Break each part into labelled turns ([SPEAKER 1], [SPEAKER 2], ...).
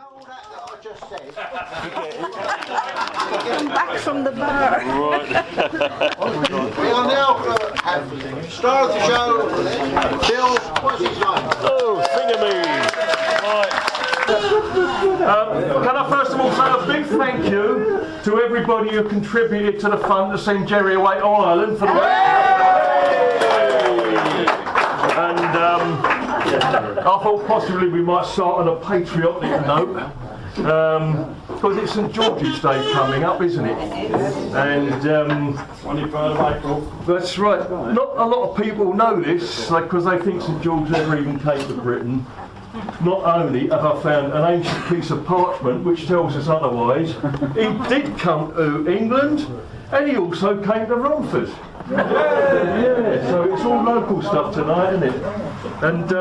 [SPEAKER 1] all that I just said.
[SPEAKER 2] Come back from the bar.
[SPEAKER 1] We are now going to have star of the show, Bill, what's his name?
[SPEAKER 3] Oh, Thingamy! Right. Can I first of all say a big thank you to everybody who contributed to the fund to send Jerry away to Ireland for the And I thought possibly we might start on a patriotic note. Because it's St George's Day coming up, isn't it? And
[SPEAKER 4] 23rd of April.
[SPEAKER 3] that's right. Not a lot of people know this, because they think St George never even came to Britain. Not only have I found an ancient piece of parchment which tells us otherwise, he did come to England, and he also came to Romford. Yeah, so it's all local stuff tonight, isn't it? And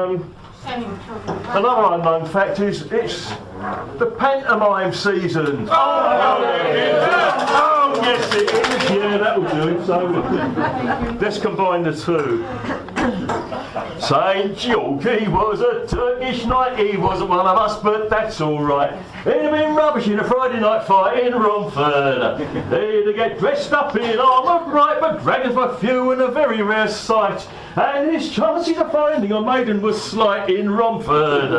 [SPEAKER 3] another unknown fact is it's the pantomime season. Oh, yes it is. Yeah, that'll do. So let's combine the two. St George, he was a Turkish knight, he wasn't one of us, but that's alright. He'd have been rubbish in a Friday night fight in Romford. He'd get dressed up in armour bright, but dragons were few and a very rare sight. And his chances of finding a maiden was slight in Romford.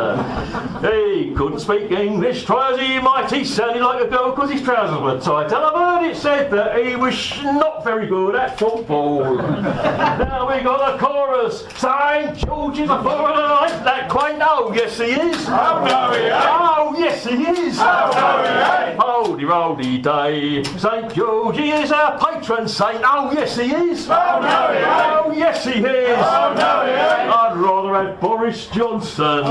[SPEAKER 3] He couldn't speak English, try as he might, he sounded like a girl because his trousers were tight. And I've heard it said that he was not very good at football. Now we got a chorus. St George is a foreigner, ain't that quaint? Oh yes he is.
[SPEAKER 4] Oh no he ain't.
[SPEAKER 3] Oh yes he is.
[SPEAKER 4] Oh no he ain't.
[SPEAKER 3] Holdy roldy day. St George is our patron saint. Oh yes he is.
[SPEAKER 4] Oh no he ain't.
[SPEAKER 3] Oh yes he is.
[SPEAKER 4] Oh no he ain't.
[SPEAKER 3] I'd rather have Boris Johnson.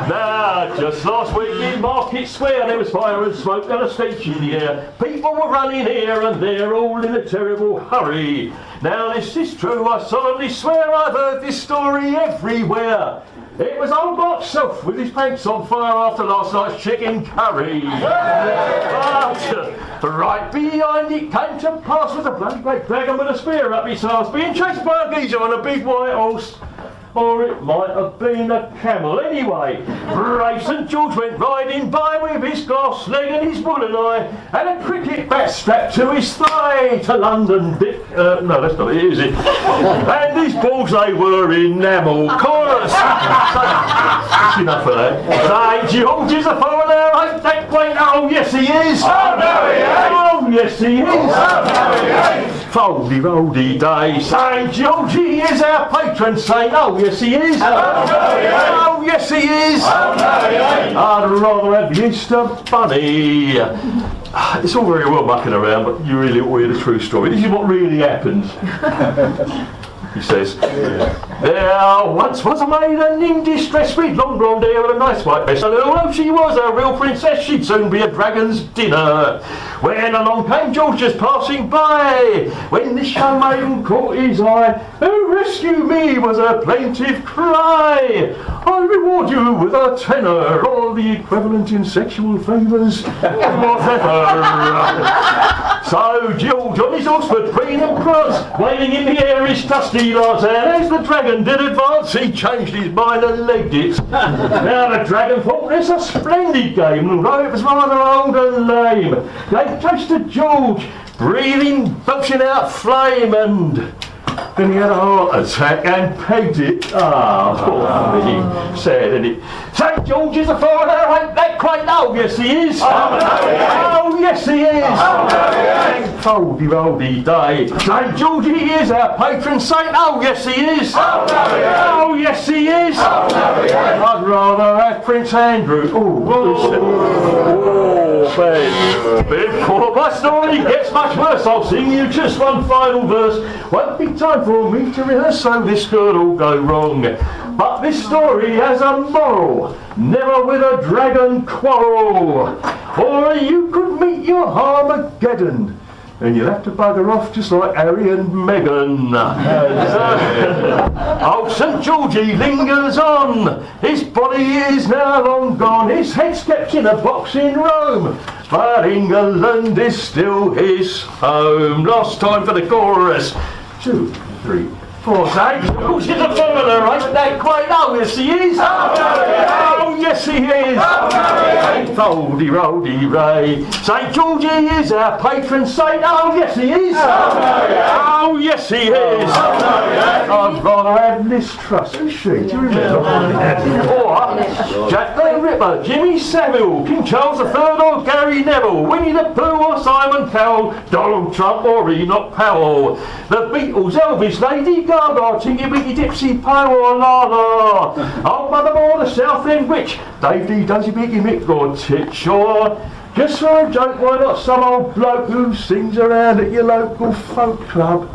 [SPEAKER 3] Now, just last week in Market Square there was fire and smoke and a stench in the air. People were running here and there, all in a terrible hurry. Now this is true, I solemnly swear I've heard this story everywhere. It was old Mark Self with his pants on fire after last night's chicken curry. But right behind it came to pass was a bloody great dragon with a spear up his arse, being chased by a geezer on a big white horse. Or it might have been a camel. Anyway, brave St George went riding by with his glass leg and his woolen eye and a cricket bat strapped to his thigh. To London, Dick. No, that's not it, is it? And his balls, they were enamel. Chorus. That's enough of that. St George is a foreigner, ain't that quaint? Oh yes he is.
[SPEAKER 4] Oh no he ain't.
[SPEAKER 3] Oh yes he is.
[SPEAKER 4] Oh no he ain't.
[SPEAKER 3] Foldy roldy day. St George, he is our patron saint. Oh yes he is.
[SPEAKER 4] Oh no he ain't.
[SPEAKER 3] Oh yes he is.
[SPEAKER 4] Oh no he ain't.
[SPEAKER 3] I'd rather have the Easter Bunny. It's all very well mucking around, but you really ought to hear the true story. This is what really happened. He says, there once was a maiden in distress with long blonde hair and a nice white dress, and although she was a real princess, she'd soon be a dragon's dinner. When along came George just passing by, when this young maiden caught his eye, "Oh, rescue me," was a plaintive cry. "I'll reward you with a tenner, or the equivalent in sexual favours, whatever." So George on his horse went green and cross, waving in the air his trusty lance, and as the dragon did advance, he changed his mind and legged it. Now the dragon thought this a splendid game, although it was rather old and lame. They chased to George, breathing, belching out flame, and then he had a heart attack and pegged it. Ah, poor thing. Sad, isn't it? St George is a foreigner, ain't that quaint? Oh yes he is.
[SPEAKER 4] Oh no he ain't.
[SPEAKER 3] Oh yes he is.
[SPEAKER 4] Oh no he ain't.
[SPEAKER 3] Foldy roldy day. St George, he is our patron saint. Oh yes he is.
[SPEAKER 4] Oh no he ain't.
[SPEAKER 3] Oh yes he is.
[SPEAKER 4] Oh no he ain't.
[SPEAKER 3] I'd rather have Prince Andrew. Oh, babe. Before my story gets much worse, I'll sing you just one final verse. Won't be time for me to rehearse, so this could all go wrong. But this story has a moral. Never with a dragon quarrel, or you could meet your Armageddon. And you'll have to bugger off just like Harry and Meghan. Oh, St George, he lingers on. His body is now long gone. His head's kept in a box in Rome. But England is still his home. Last time for the chorus. 2, 3, 4. St George is a foreigner, ain't that quite? Oh, yes he is. Oh yes he is. Foldy roldy ray. St Georgie is our patron saint. Oh yes he is. Oh yes he is. I'd rather have Liz Truss. Who's she? Do you remember? Or Jack the Ripper, Jimmy Savile, King Charles III or Gary Neville, Winnie the Pooh or Simon Cowell, Donald Trump or Enoch Powell, the Beatles, Elvis, Lady Gaga, Tinky Winky Dipsy Poe or Lana, Old Mother Moore, the South End Witch, Dave D, Dozy Biggie Mick or Titch, or just for a joke, why not some old bloke who sings around at your local folk club?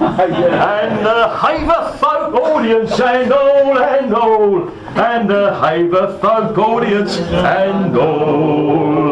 [SPEAKER 3] And the Haverfolk audience and all, and the Haverfolk audience and all.